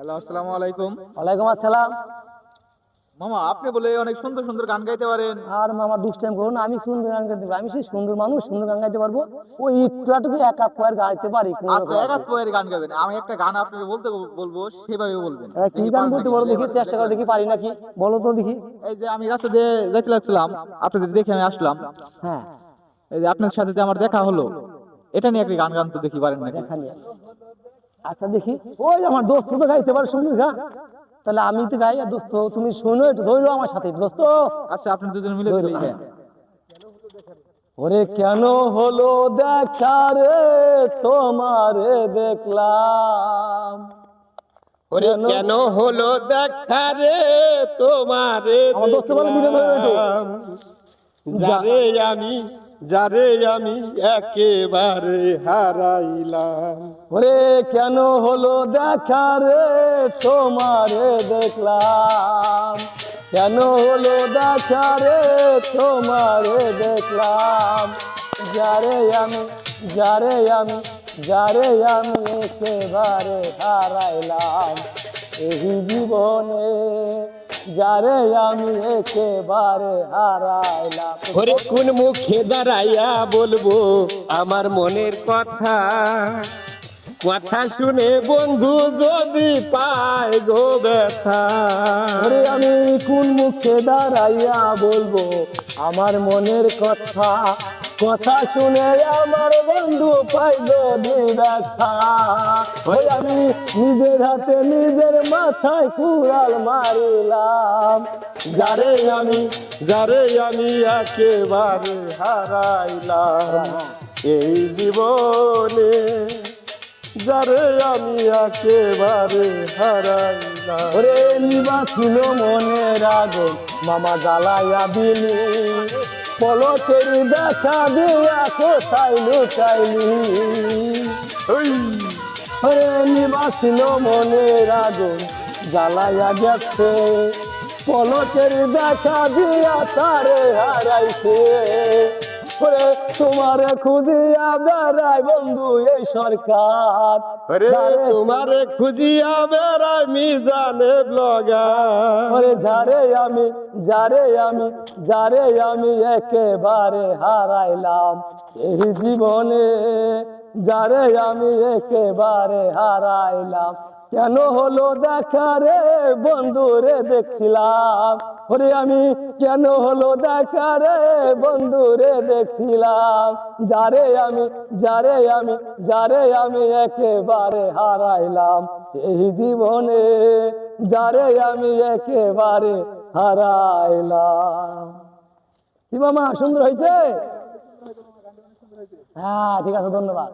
Hello, আসসালামু আলাইকুম। ওয়ালাইকুম আসসালাম। মামা, আপনি বলে অনেক সুন্দর সুন্দর গান গাইতে পারেন। আর মামা দুষ্টাইম করুন, আমি সুন্দর গান গাইতে পারি, আমি সেই সুন্দর মানুষ, সুন্দর গান গাইতে পারবো। ওই একটুটুকু এক এক কয়ের গাইতে পারি কোনো আচ্ছা, রকম আর এক কি। আধ পোয়ের গান গাবেন, আমি একটা গান আপনাকে বলবো, সেভাবে বলবেন। কি দেখি গান পারেন বলতে নাকি, বলো যদি দেখি, এবার চেষ্টা দেখতে করে পারেন। দেখি পারি নাকি, বলো তো দেখি। এই যে আমি রাস্তা দিয়ে যাইতে লাগছিলাম, আপনাদের দেখে আমি আসলাম। হ্যাঁ, এই যে আপনার সাথে যে আমার দেখা হলো, এটা নিয়ে একটা গান গান তো দেখি পারেন নাকি। দেখা নিয়ে। আচ্ছা দেখি, ওই আমার দোস্ত তো গাইতে পারে সুন্দর গান, তাহলে আমি তো গাই। আর দোস্ত তুমি শোনো, একটু ধরো আমার সাথে দোস্ত। আচ্ছা, আপনি দুজন মিলে ধরো। দিলেই গান। ওরে কেন হলো দেখা রে, তোমারে দেখলাম। ওরে কেন হলো দেখা রে তোমারে আমার দোস্ত বলে মিলে ধরে ওঠো। দেখলাম, যারে আমি যারে আমি একেবারে হারাইলাম। ওরে কেন হলো দেখা রে, তোমারে দেখলাম। কেন হলো দেখা রে, তোমারে দেখলাম। যারে আমি যারে আমি যারে আমি একেবারে হারাইলাম এই জীবনে, যারে আমি একেবারে হারাইলাম। ওরে কোন মুখে দাঁড়াইয়া বলবো আমার মনের কথা, কথা শুনে বন্ধু যদি পায় গো ব্যথা। ওরে আমি কোন মুখে দাঁড়াইয়া বলবো আমার মনের কথা, কথা শুনে আমার বন্ধু পাইল ব্যথা। ওই আমি নিজের হাতে নিজের মাথায় কুড়াল মারিলাম। যারে আমি একেবারে হারাইলাম এই জীবনে, যারে আমি একেবারে হারাইলাম। ওরে নিবা ছিল মনের আগুন মামা জ্বালাইয়া দিলি, পলকের দেখা দিয়া কোথায় লুকাইলি। ওরে নিবা ছিল মনের আগুন জ্বালাইয়া গেছে, পলকের দেখা দিয়া তারে হারাইছে। ওরে তোমারে খুঁজিয়া বেড়াই বন্ধু এই সরকার, ওরে তোমারে খুঁজিয়া বেড়াই মিজানে ব্লগার। ওরে যারে আমি একেবারে হারাইলাম এই জীবনে, যারে আমি একেবারে হারাইলাম। কেন হলো দেখা রে বন্ধু রে দেখছিলাম। ওরে আমি কেন হলো দেখা রে বন্ধু রে দেখছিলাম। যারে আমি একেবারে হারাইলাম এই জীবনে, যারে আমি একেবারে হারাইলাম। কি মামা সুন্দর হয়েছে? হ্যাঁ ঠিক আছে, ধন্যবাদ।